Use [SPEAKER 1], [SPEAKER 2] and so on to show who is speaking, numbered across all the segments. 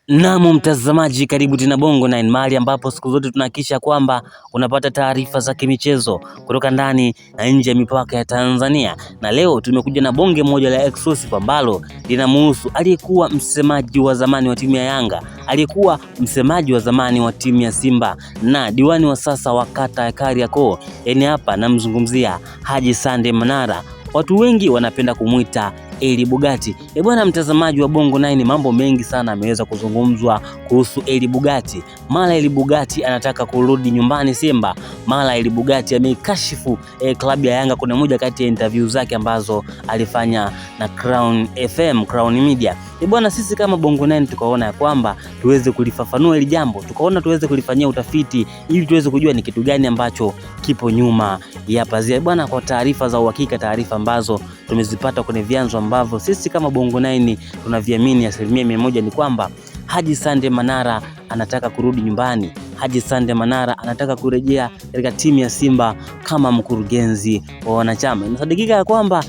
[SPEAKER 1] Naam mtazamaji, karibu tena Bongo9, mahali ambapo siku zote tunahakikisha kwamba unapata taarifa za kimichezo kutoka ndani na nje ya mipaka ya Tanzania. Na leo tumekuja na bonge moja la exclusive ambalo linamhusu aliyekuwa msemaji wa zamani wa timu ya Yanga, aliyekuwa msemaji wa zamani wa timu ya Simba na diwani wa sasa wa kata ya Kariakoo. Yaani hapa namzungumzia Haji Sande Manara. Watu wengi wanapenda kumuita Eli Bugatti. Bwana mtazamaji wa Bongo9, mambo mengi sana ameweza kuzungumzwa kuhusu Eli Bugatti. Mara Eli Bugatti anataka kurudi nyumbani Simba, mara Eli Bugatti ameikashifu klabu ya Yanga. Kuna moja kati ya interview zake ambazo alifanya na Crown FM, Crown Media. Bwana, sisi kama Bongo9 tukaona ya kwamba tuweze kulifafanua hili jambo, tukaona tuweze kulifanyia utafiti ili tuweze kujua ni kitu gani ambacho kipo nyuma ya pazia. Bwana, kwa taarifa za uhakika, taarifa ambazo tumezipata kwenye vyanzo ambavyo sisi kama Bongo9 tunaviamini 100% ni kwamba Haji Sande Manara anataka kurudi nyumbani. Haji Sande Manara anataka kurejea katika timu ya Simba kama mkurugenzi wa wanachama. Inasadikika ya kwamba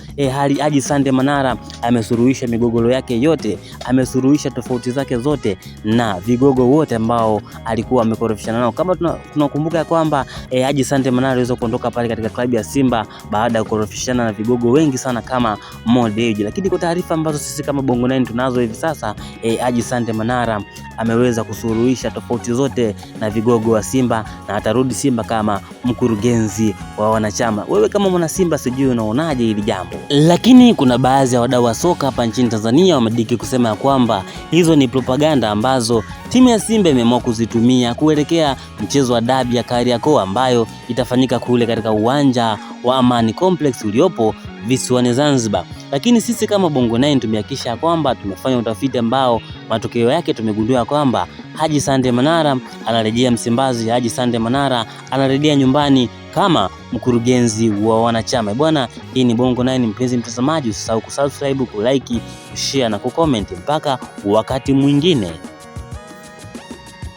[SPEAKER 1] Haji Sande Manara amesuluhisha migogoro yake yote, amesuluhisha tofauti zake zote na vigogo wote ambao alikuwa amekorofishana nao. Kama tunakumbuka ya kwamba Haji Sande Manara aliweza kuondoka pale katika klabu ya Simba baada ya kukorofishana na vigogo wengi sana kama Mo Dewji. Lakini kwa taarifa ambazo sisi kama Bongo9 tunazo hivi sasa, Haji Sande Manara ameweza kusuluhisha tofauti zote na vigogo wa Simba na atarudi Simba kama mkurugenzi wa wanachama. Wewe kama mwana Simba, sijui unaonaje hili jambo? Lakini kuna baadhi ya wadau wa soka hapa nchini Tanzania wamediki kusema ya kwamba hizo ni propaganda ambazo timu ya Simba imeamua kuzitumia kuelekea mchezo wa dabi ya Kariakoo ambayo itafanyika kule katika uwanja wa Amani Complex uliopo visiwani Zanzibar. Lakini sisi kama Bongo9 tumehakikisha kwamba tumefanya utafiti ambao matokeo yake tumegundua kwamba Haji Sande Manara anarejea Msimbazi, Haji Sande Manara anarejea nyumbani kama mkurugenzi wa wanachama. Bwana, hii ni Bongo9 mpenzi mtazamaji, usisahau kusubscribe, kulike, kushare na kucomment. Mpaka wakati mwingine.